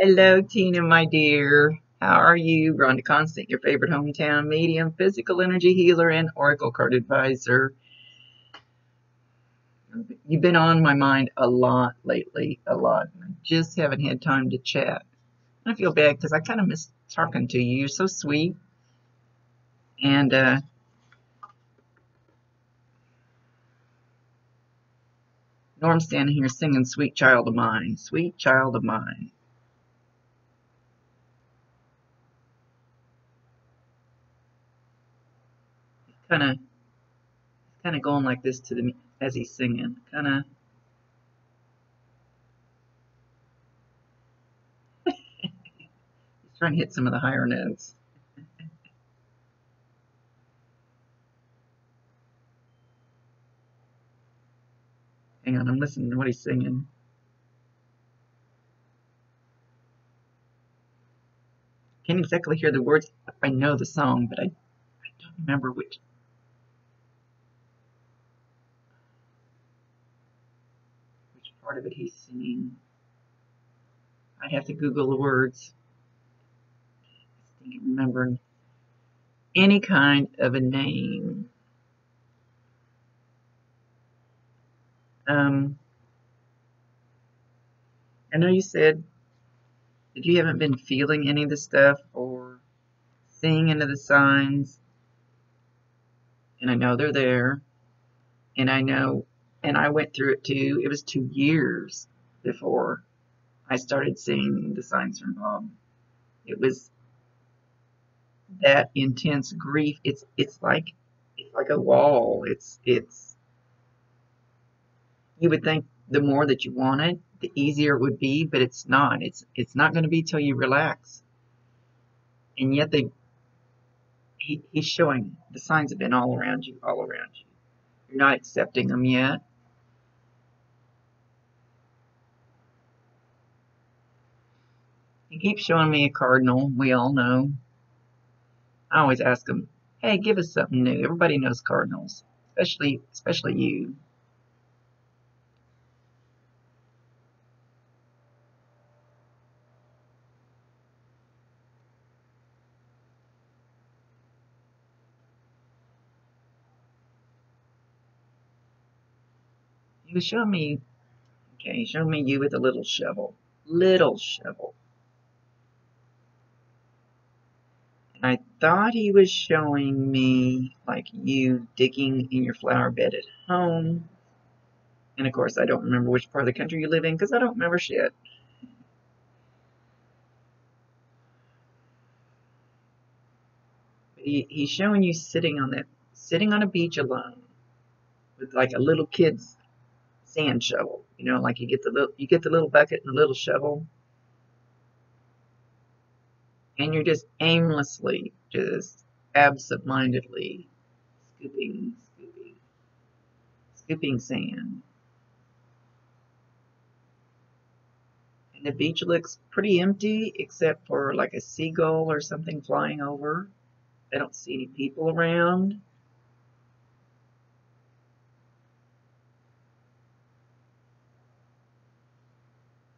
Hello, Tina, my dear. How are you? Rhonda Constant, your favorite hometown medium, physical energy healer, and oracle card advisor. You've been on my mind a lot lately, a lot. I just haven't had time to chat. I feel bad because I kind of miss talking to you. You're so sweet. And Norm's standing here singing Sweet Child of Mine, Sweet Child of Mine. Kind of going like this to the as he's singing. Kind of. He's trying to hit some of the higher notes. Hang on, I'm listening to what he's singing. Can't exactly hear the words. I know the song, but I don't remember which part of it he's singing. I have to Google the words. I can't remember any kind of a name. I know you said that you haven't been feeling any of the stuff or seeing into the signs, and I know they're there, and I know, and I went through it too. It was 2 years before I started seeing the signs from Bob. It was that intense grief. It's like a wall. It's you would think the more that you want it, the easier it would be, but it's not. It's not going to be till you relax. And yet he's showing the signs have been all around you, all around you. You're not accepting them yet. He keeps showing me a cardinal. We all know. I always ask him, "Hey, give us something new." Everybody knows cardinals, especially you. He was showing me, okay, he showed me you with a little shovel. Little shovel. And I thought he was showing me like you digging in your flower bed at home. And of course, I don't remember which part of the country you live in because I don't remember shit. But he's showing you sitting on a beach alone with like a little kid's sand shovel. You know, like you get the little bucket and the little shovel, and you're just aimlessly, just absent-mindedly scooping sand. And the beach looks pretty empty except for like a seagull or something flying over. I don't see any people around.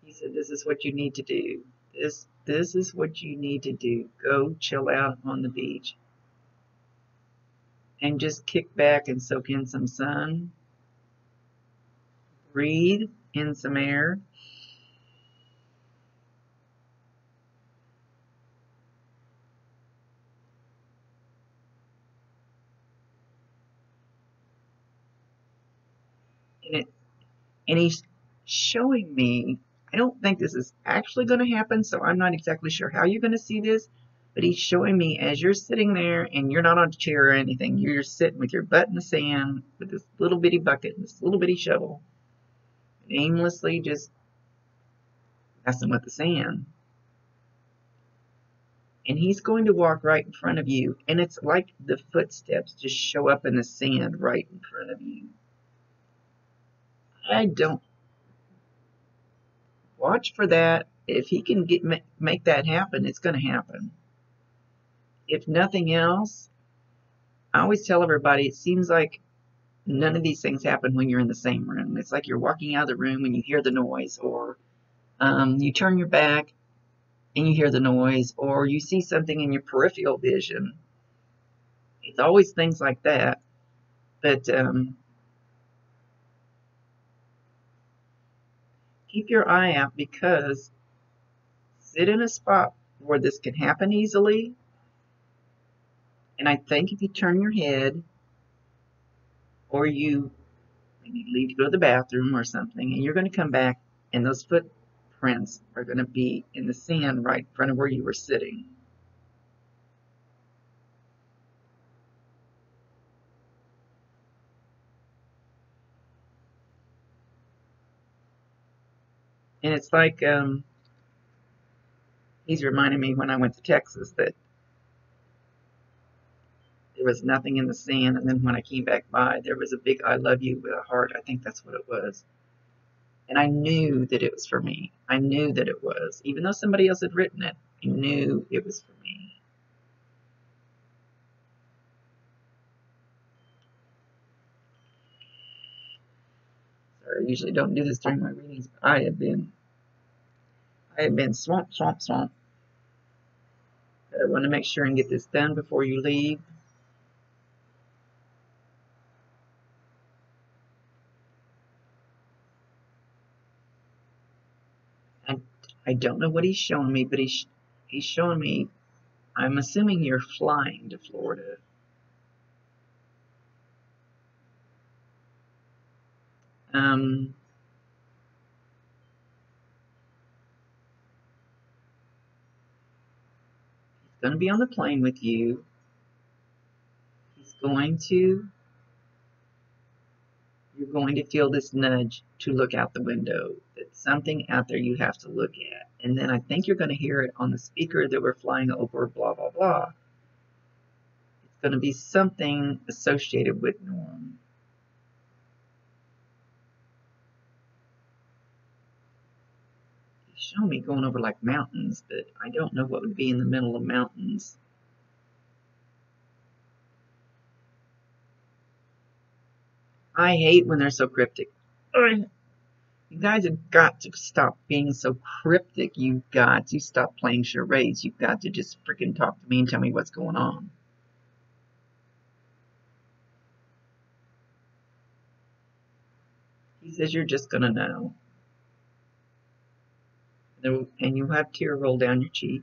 He said, "This is what you need to do. This is what you need to do. Go chill out on the beach and just kick back and soak in some sun. Breathe in some air. And he's showing me, I don't think this is actually going to happen, so I'm not exactly sure how you're going to see this, but he's showing me as you're sitting there and you're not on a chair or anything, you're sitting with your butt in the sand with this little bitty bucket and this little bitty shovel, and aimlessly just messing with the sand. And he's going to walk right in front of you, and it's like the footsteps just show up in the sand right in front of you. I don't watch for that. If he can make that happen, it's going to happen. If nothing else, I always tell everybody it seems like none of these things happen when you're in the same room. It's like you're walking out of the room and you hear the noise, or you turn your back and you hear the noise, or you see something in your peripheral vision. It's always things like that. But keep your eye out, because sit in a spot where this can happen easily. And I think if you turn your head, or you maybe leave to go to the bathroom or something, and you're going to come back, and those footprints are going to be in the sand right in front of where you were sitting. And it's like he's reminding me when I went to Texas that there was nothing in the sand, and then when I came back by, there was a big "I love you" with a heart. I think that's what it was. And I knew that it was for me. I knew that it was. Even though somebody else had written it, I knew it was for me. Sorry, I usually don't do this during my readings, but I have been swamped. But I want to make sure and get this done before you leave. I don't know what he's showing me, but he's showing me, I'm assuming you're flying to Florida. He's going to be on the plane with you. He's going to, you're going to feel this nudge to look out the window. That's something out there you have to look at. And then I think you're going to hear it on the speaker that we're flying over, blah, blah, blah. It's going to be something associated with Norm. He's showing me going over like mountains, but I don't know what would be in the middle of mountains. I hate when they're so cryptic. You guys have got to stop being so cryptic. You've got to stop playing charades. You've got to just freaking talk to me and tell me what's going on. He says you're just going to know. And you'll have a tear roll down your cheek.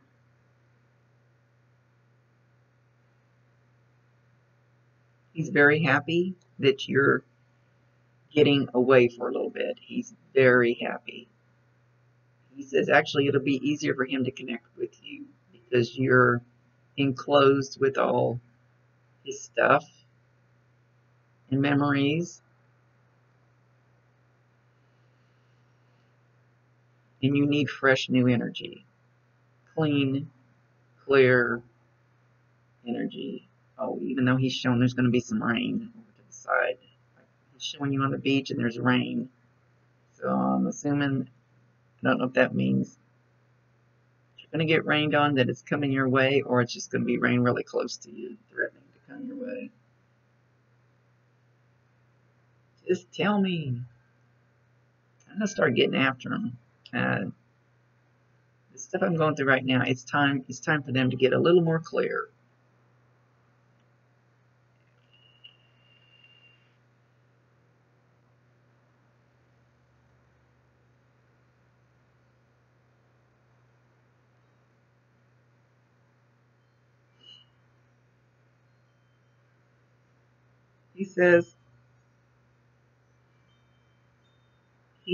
He's very happy that you're getting away for a little bit. He's very happy. He says actually it'll be easier for him to connect with you because you're enclosed with all his stuff and memories. And you need fresh new energy. Clean, clear energy. Oh, even though he's showing there's going to be some rain over to the side. He's showing you on the beach and there's rain. So I'm assuming, I don't know if that means you're going to get rained on, that it's coming your way, or it's just going to be rain really close to you, threatening to come your way. Just tell me. I'm going to start getting after him. The stuff I'm going through right now, it's time for them to get a little more clear. He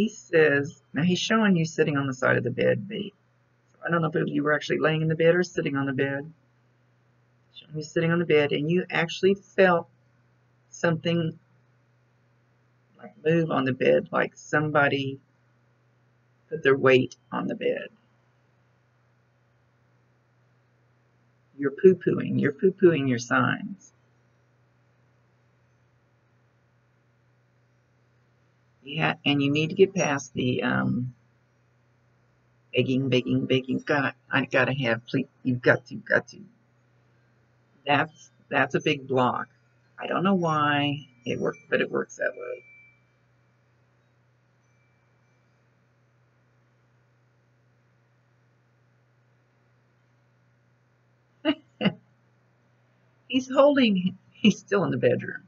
says, now he's showing you sitting on the side of the bed, B. So I don't know if you were actually laying in the bed or sitting on the bed. Showing you sitting on the bed, and you actually felt something like move on the bed, like somebody put their weight on the bed. You're poo-pooing your signs. Yeah, and you need to get past the begging. I gotta have, please, you've got to. That's a big block. I don't know why it works, but it works that way. He's still in the bedroom.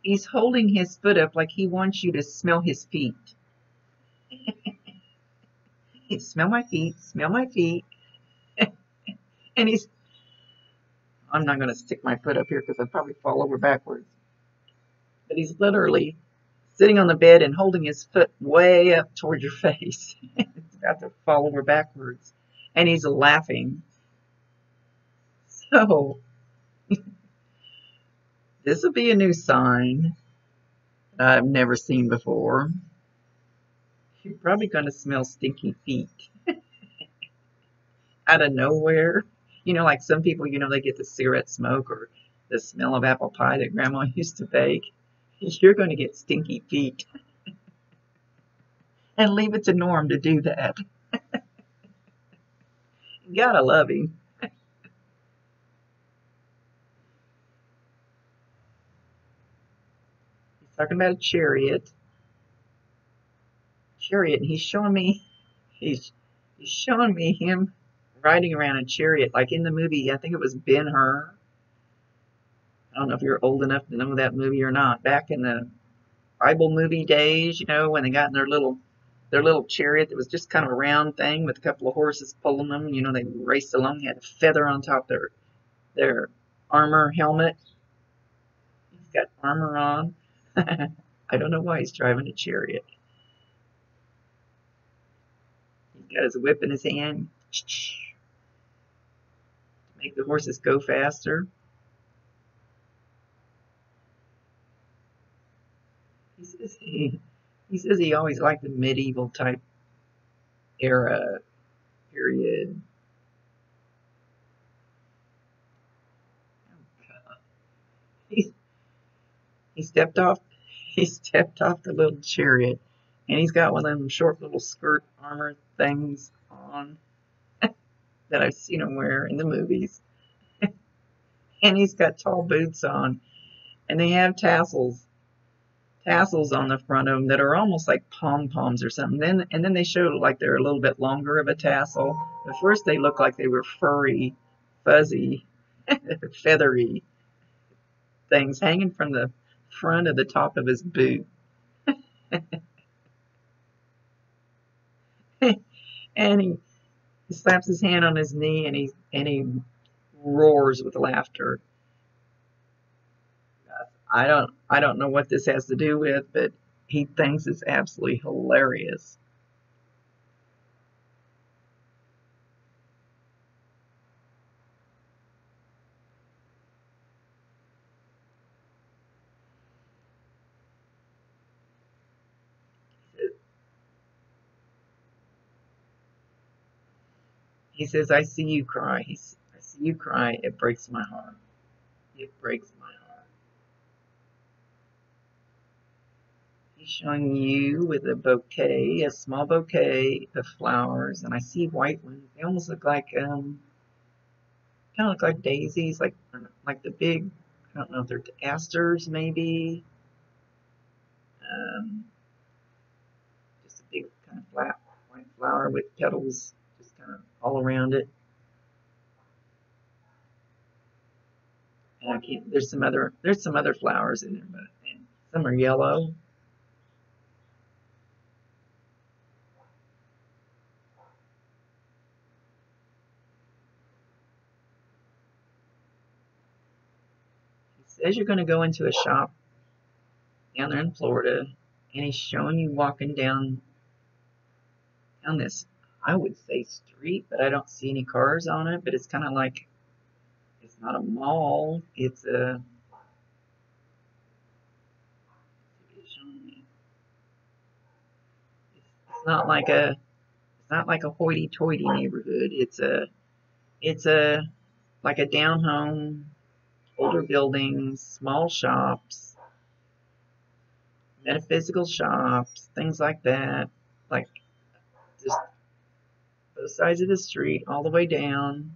He's holding his foot up like he wants you to smell his feet. Smell my feet, smell my feet. And I'm not going to stick my foot up here because I'd probably fall over backwards. But he's literally sitting on the bed and holding his foot way up toward your face. It's about to fall over backwards. And he's laughing. So, this will be a new sign that I've never seen before. You're probably going to smell stinky feet out of nowhere. You know, like some people, they get the cigarette smoke or the smell of apple pie that grandma used to bake. You're going to get stinky feet. And leave it to Norm to do that. You gotta love him. He's talking about a chariot. And he's showing me him riding around a chariot, like in the movie. I think it was Ben-Hur. I don't know if you're old enough to know that movie or not. Back in the Bible movie days, when they got in their little chariot that was just kind of a round thing with a couple of horses pulling them. They raced along, had a feather on top of their armor helmet. He's got armor on. I don't know why he's driving a chariot. He's got his whip in his hand to make the horses go faster. He says he always liked the medieval type era period. He stepped off the little chariot, and he's got one of them short little skirt armor things on that I've seen him wear in the movies. And he's got tall boots on, and they have tassels on the front of them that are almost like pom-poms or something. Then they show like they're a little bit longer of a tassel. At first they look like they were furry, fuzzy, feathery things hanging from the front of the top of his boot. And he slaps his hand on his knee and he roars with laughter. I don't know what this has to do with, but he thinks it's absolutely hilarious. He says, I see you cry. I see you cry. It breaks my heart. It breaks my heart. He's showing you with a small bouquet of flowers, and I see white ones. They almost look like kind of look like daisies, like the big. I don't know if they're asters, maybe. Just a big kind of flat white flower with petals just kind of all around it. And I can't. There's some other flowers in there, but some are yellow. He says you're going to go into a shop down there in Florida, and he's showing you walking down this, I would say, street, but I don't see any cars on it. But it's kind of like, it's not a mall. It's not like a hoity-toity neighborhood. It's a like a down home, older buildings, small shops, metaphysical shops, things like that. Like just both sides of the street, all the way down.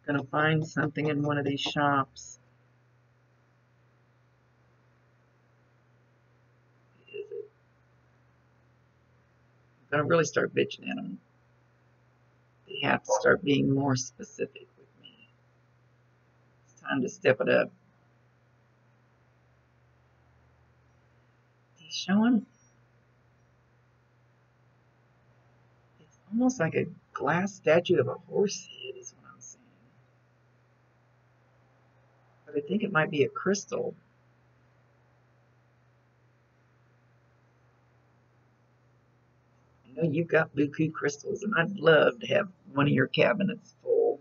You're gonna find something in one of these shops. really start bitching at them, they have to start being more specific with me. It's time to step it up. He's showing, it's almost like a glass statue of a horse head is what I'm seeing. But I think it might be a crystal. I know you've got buku crystals, and I'd love to have one of your cabinets full.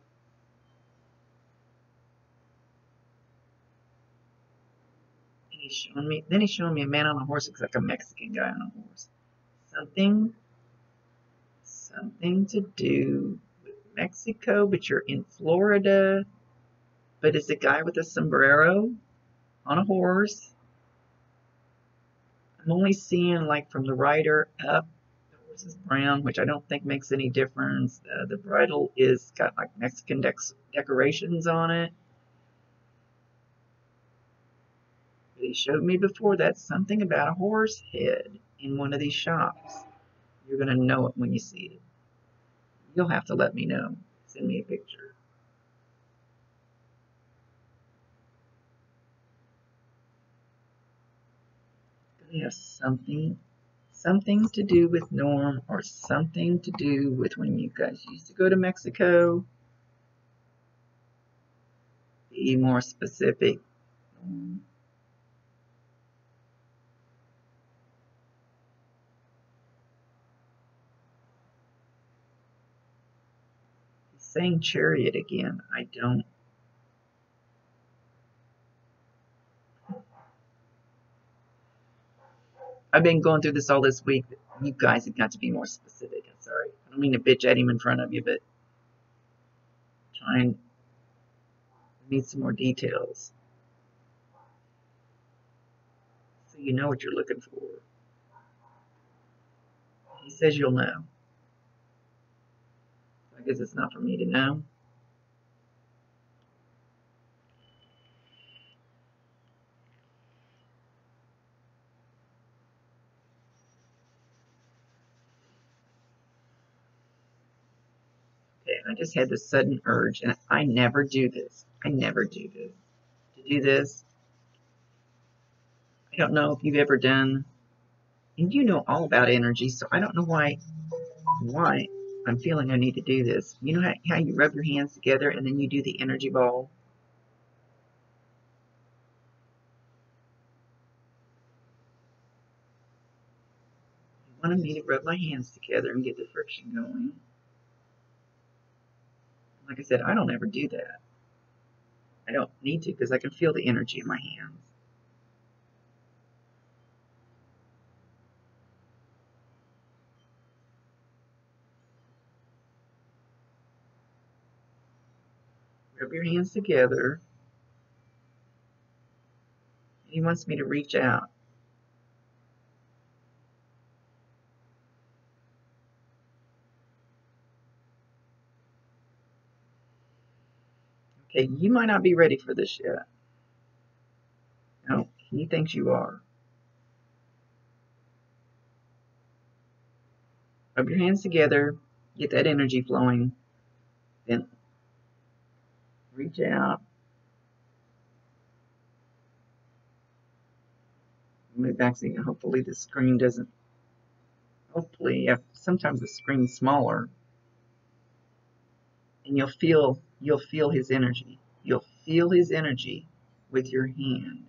And he's showing me a man on a horse. Looks like a Mexican guy on a horse. Something to do with Mexico, but you're in Florida. But it's a guy with a sombrero on a horse. I'm only seeing like from the rider up. The horse is brown, which I don't think makes any difference. The bridle is got like Mexican decorations on it. But he showed me before that something about a horse head in one of these shops. You're going to know it when you see it. You'll have to let me know. Send me a picture. They have something to do with Norm, or something to do with when you guys used to go to Mexico. Be more specific. He's saying chariot again. I don't. I've been going through this all this week. You guys have got to be more specific. I'm sorry. I don't mean to bitch at him in front of you, but trying need some more details so you know what you're looking for. He says you'll know. I guess it's not for me to know. Okay, I just had this sudden urge, and I never do this. I never do this. To do this, I don't know if you've ever done, and you know all about energy, so I don't know why I'm feeling I need to do this. You know how you rub your hands together and then you do the energy ball? You wanted me to rub my hands together and get the friction going. Like I said, I don't ever do that. I don't need to because I can feel the energy in my hands. Rub your hands together. He wants me to reach out. Okay, you might not be ready for this yet. No, he thinks you are. Rub your hands together, get that energy flowing, then reach out. Move back so hopefully the screen doesn't. Hopefully, sometimes the screen's smaller, and you'll feel his energy. You'll feel his energy with your hand.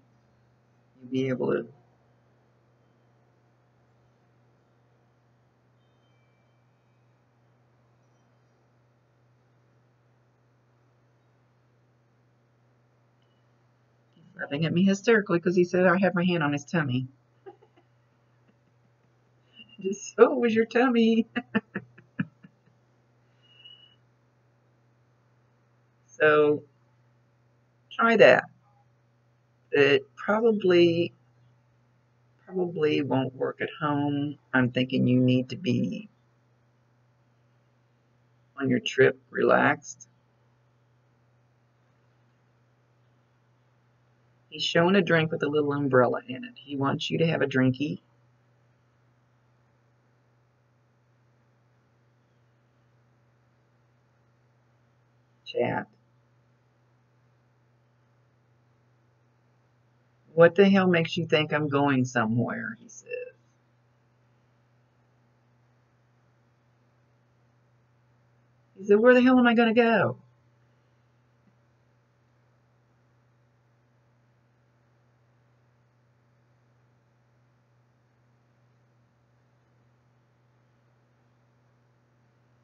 You'll be able to. He's laughing at me hysterically because he said I have my hand on his tummy. Just so was your tummy. So try that. It probably won't work at home. I'm thinking you need to be on your trip relaxed. He's showing a drink with a little umbrella in it. He wants you to have a drinky. chat. What the hell makes you think I'm going somewhere? He says. He said, where the hell am I going to go?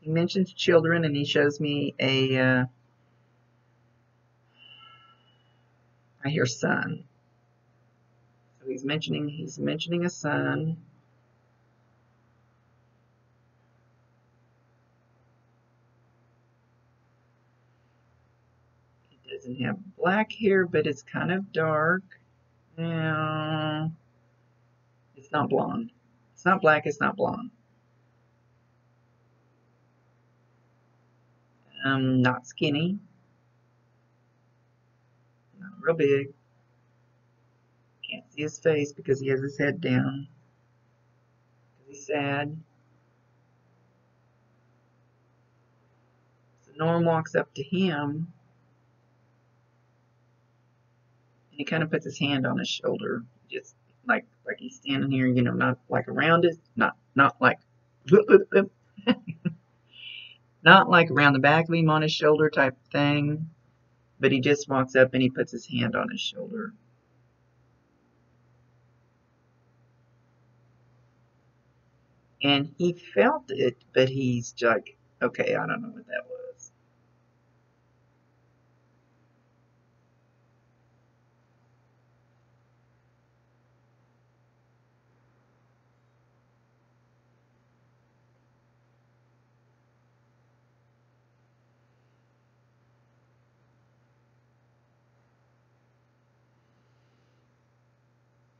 He mentions children, and he shows me I hear son. So he's mentioning a son. He doesn't have black hair, but it's kind of dark. No, it's not blonde. It's not black, it's not blonde. Not skinny. Not real big. Can't see his face because he has his head down. Because he's sad. So Norm walks up to him, and he kind of puts his hand on his shoulder, just like he's standing here, you know, not like around it, not like not like around the back of him on his shoulder type thing, but he just walks up and he puts his hand on his shoulder. And he felt it, but he's like, okay, I don't know what that was.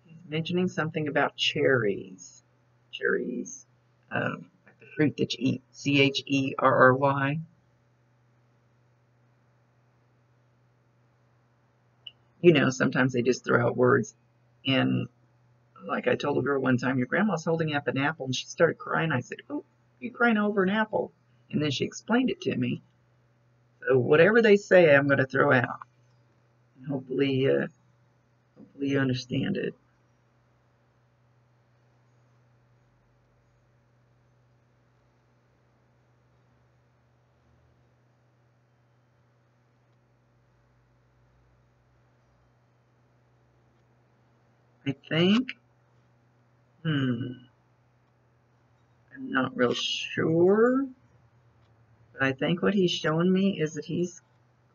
He's mentioning something about cherries. Cherries. Like the fruit that you eat. Cherry. You know, sometimes they just throw out words. And like I told a girl one time, your grandma's holding up an apple, and she started crying. I said, oh, you're crying over an apple. And then she explained it to me. So whatever they say, I'm going to throw out. And hopefully you understand it. I think, I'm not real sure, but I think what he's showing me is that he's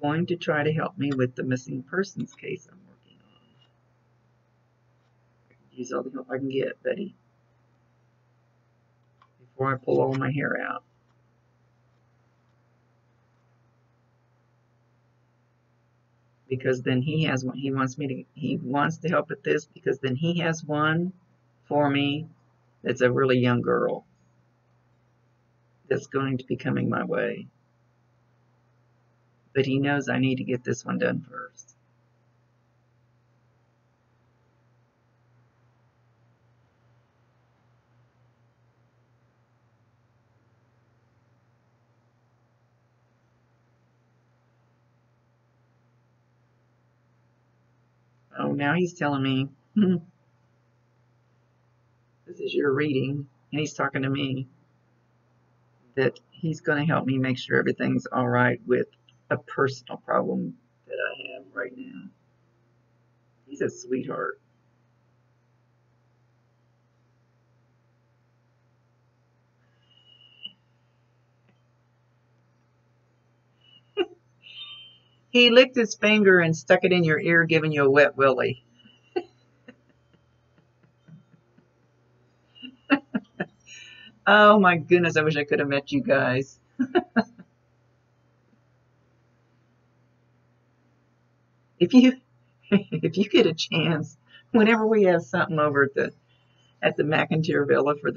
going to try to help me with the missing persons case I'm working on. I can use all the help I can get, Betty, before I pull all my hair out. Because then he has one. He wants to help with this because then he has one for me that's a really young girl that's going to be coming my way. But he knows I need to get this one done first. Oh, now he's telling me, this is your reading, and he's talking to me, that he's going to help me make sure everything's all right with a personal problem that I have right now. He's a sweetheart. He licked his finger and stuck it in your ear, giving you a wet willy. Oh my goodness, I wish I could have met you guys. If you if you get a chance, whenever we have something over at the McIntyre Villa for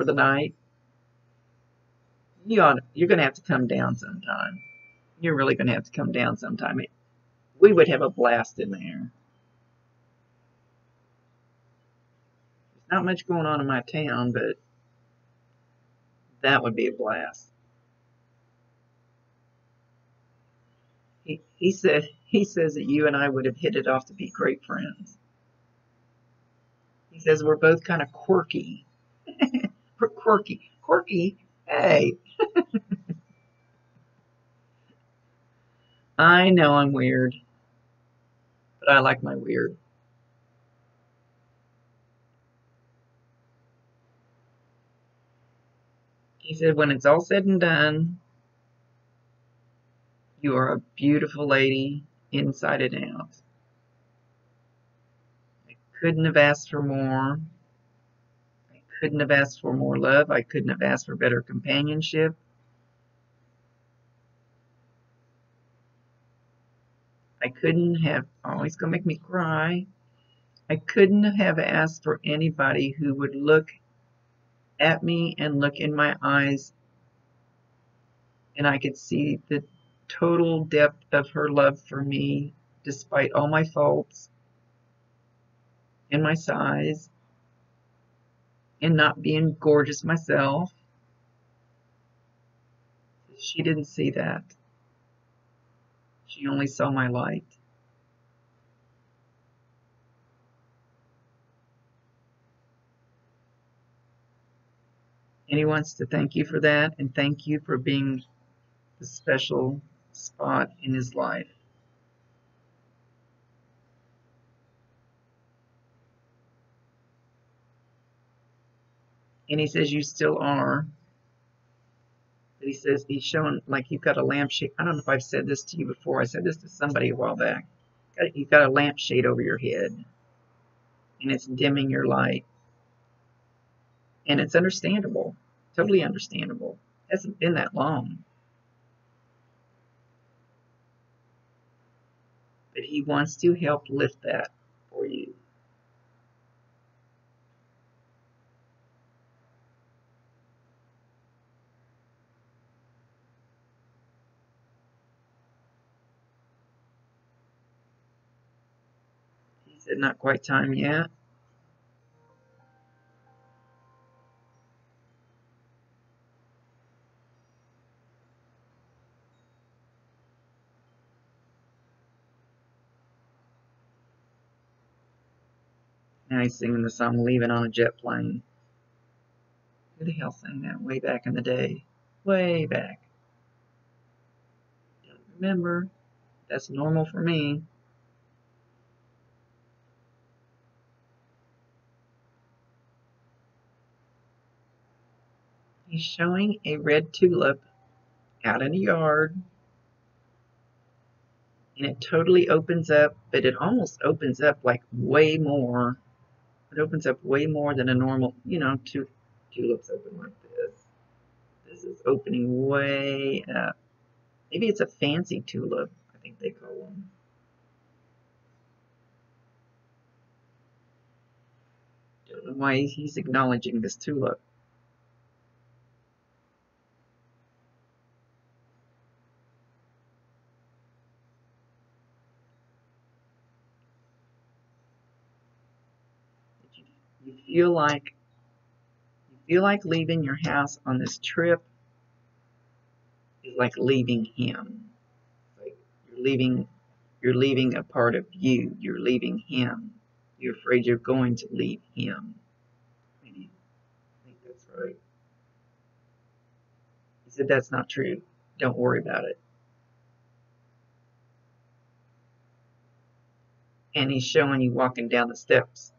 the night, you're gonna have to come down sometime. You're really gonna have to come down sometime. We would have a blast in there. There's not much going on in my town, but that would be a blast. He says that you and I would have hit it off to be great friends. He says we're both kind of quirky. We're quirky. Quirky? Hey, I know I'm weird, but I like my weird. He said when it's all said and done, you are a beautiful lady inside and out. I couldn't have asked for more. I couldn't have asked for more love. I couldn't have asked for better companionship. I couldn't have, oh, he's going to make me cry. I couldn't have asked for anybody who would look at me and look in my eyes, and I could see the total depth of her love for me, despite all my faults and my size and not being gorgeous myself. She didn't see that. She only saw my light. And he wants to thank you for that and thank you for being the special spot in his life. And he says you still are. But he says he's showing like you've got a lampshade. I don't know if I've said this to you before. I said this to somebody a while back. You've got a lampshade over your head, and it's dimming your light. And it's understandable, totally understandable. It hasn't been that long. But he wants to help lift that for you. He said, not quite time yet. Now he's singing the song Leaving on a Jet Plane. Who the hell sang that way back in the day? Way back. Don't remember. That's normal for me. He's showing a red tulip out in a yard, and it totally opens up, but it almost opens up like way more. It opens up way more than a normal, two tulips open like this. This is opening way up. Maybe it's a fancy tulip, I think they call them. Don't know why he's acknowledging this tulip. You feel like leaving your house on this trip is like leaving him. Like you're leaving a part of you. You're leaving him. You're afraid you're going to leave him. I think that's right. He said that's not true. Don't worry about it. And he's showing you walking down the steps,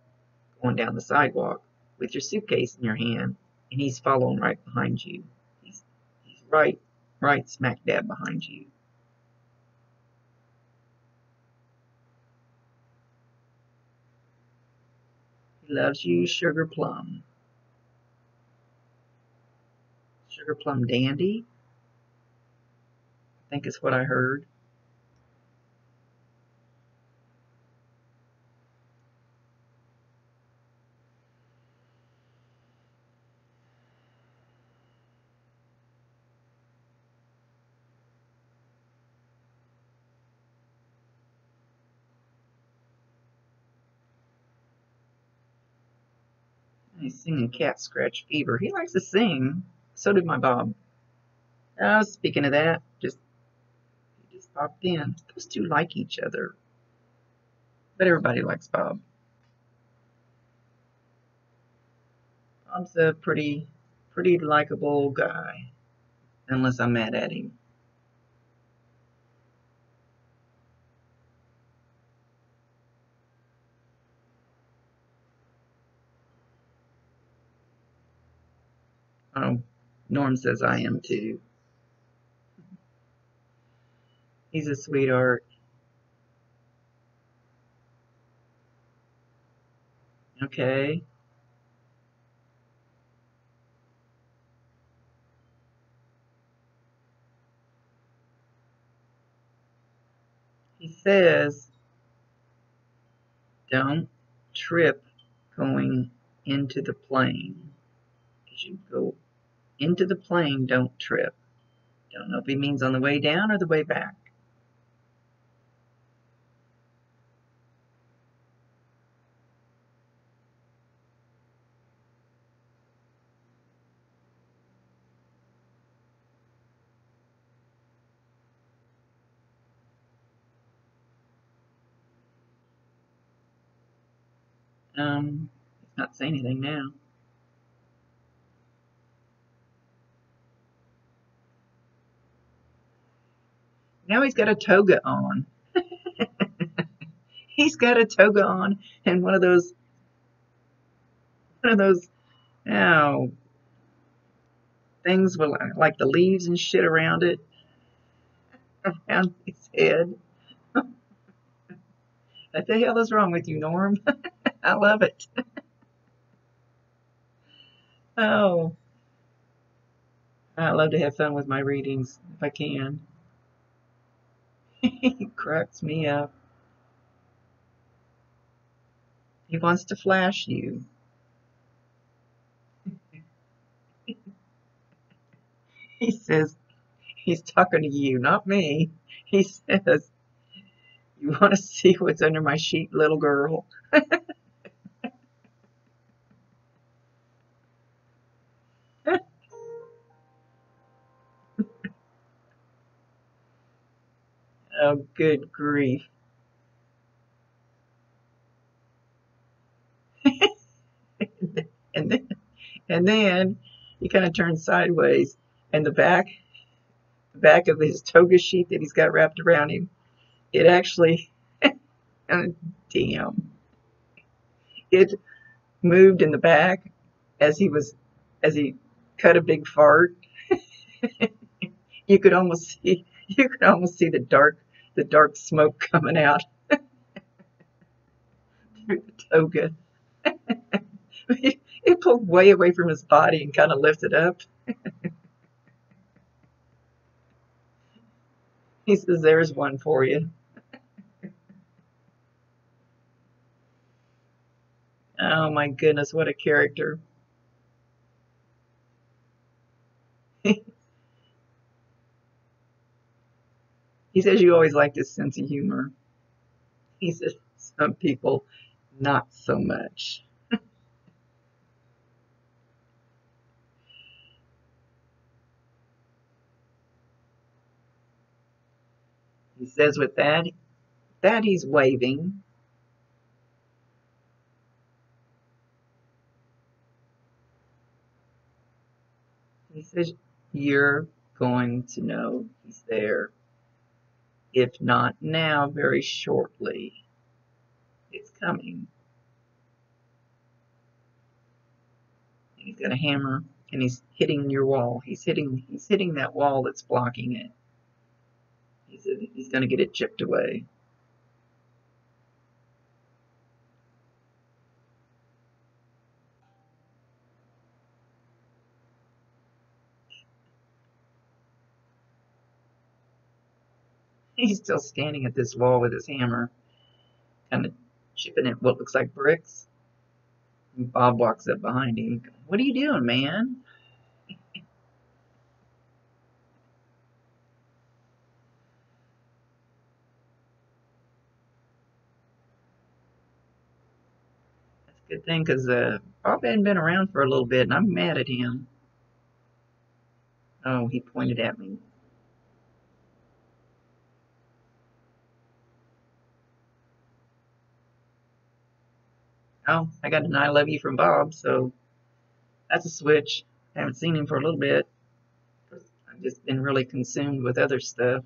going down the sidewalk with your suitcase in your hand, and he's following right behind you. He's right smack dab behind you. He loves you, sugar plum. Sugar plum dandy, I think is what I heard. He's singing Cat Scratch Fever. He likes to sing. So did my Bob. Speaking of that, just Bob then. Those two like each other. But everybody likes Bob. Bob's a pretty likable guy. Unless I'm mad at him. Oh, Norm says I am too. He's a sweetheart. Okay. He says, don't trip going into the plane. As you go into the plane, don't trip. Don't know if he means on the way down or the way back. He's not saying anything now. Now he's got a toga on. He's got a toga on and one of those oh, things with like the leaves and shit around it, around his head. What the hell is wrong with you, Norm? I love it. Oh, I love to have fun with my readings if I can. He cracks me up. He wants to flash you. He says, he's talking to you, not me. He says, you want to see what's under my sheet, little girl? Oh, good grief. And then, and then he kind of turns sideways, and the back of his toga sheet that he's got wrapped around him, it actually, damn, it moved in the back as he cut a big fart. You could almost see the dark smoke coming out through the toga. It pulled way away from his body and kind of lifted up. He says, "There's one for you." Oh my goodness, what a character! He says you always liked his sense of humor. He says some people not so much. He says with that he's waving. He says you're going to know he's there. If not now, very shortly. It's coming. And he's got a hammer and he's hitting your wall. He's hitting that wall that's blocking it. He's going to get it chipped away. He's still standing at this wall with his hammer, kind of chipping at what looks like bricks. And Bob walks up behind him. What are you doing, man? That's a good thing because Bob hadn't been around for a little bit, and I'm mad at him. Oh, he pointed at me. Oh, I got an I love you from Bob, so that's a switch. I haven't seen him for a little bit. I've just been really consumed with other stuff.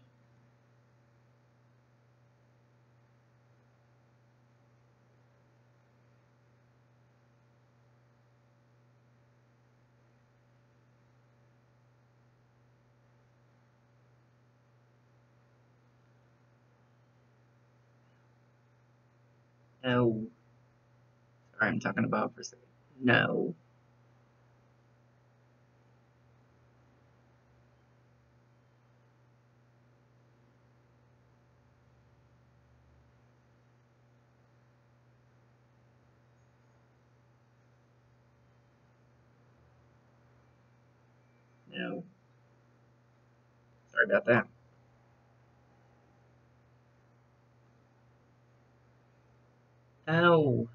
No. Sorry, I'm talking about for a second. No. No. Sorry about that. Oh.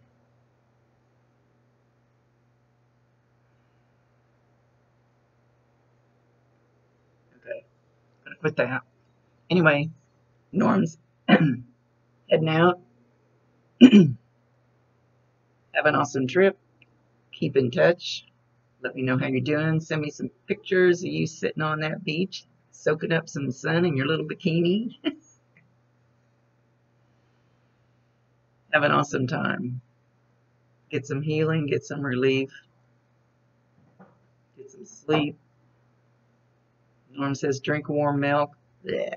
Okay. Gonna quit that. Anyway, Norm's heading out. Have an awesome trip. Keep in touch. Let me know how you're doing. Send me some pictures of you sitting on that beach, soaking up some sun in your little bikini. Have an awesome time. Get some healing, get some relief, get some sleep. Norm says drink warm milk. Yeah.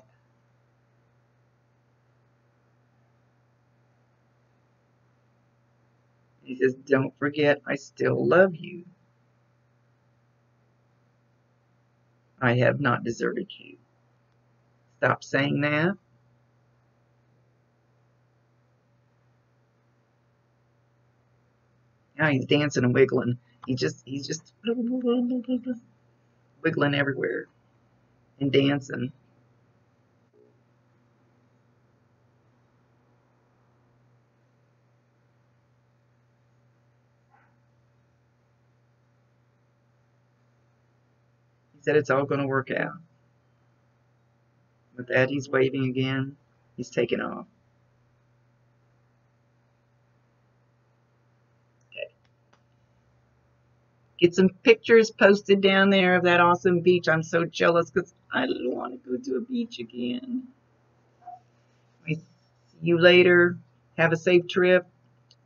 He says, don't forget, I still love you. I have not deserted you. Stop saying that. Now he's dancing and wiggling. He's just wiggling everywhere and dancing. He said it's all going to work out. With that, he's waving again. He's taking off. Okay. Get some pictures posted down there of that awesome beach. I'm so jealous because I want to go to a beach again. I see you later. Have a safe trip.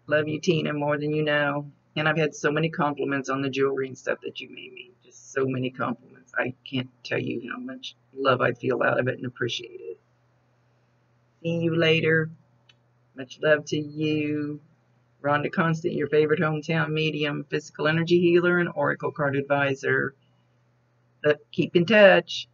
Love you, Tina, more than you know. And I've had so many compliments on the jewelry and stuff that you made me. Just so many compliments. I can't tell you how much love I feel out of it and appreciate it. See you later. Much love to you. Rhonda Constant, your favorite hometown medium, physical energy healer, and oracle card advisor. But keep in touch.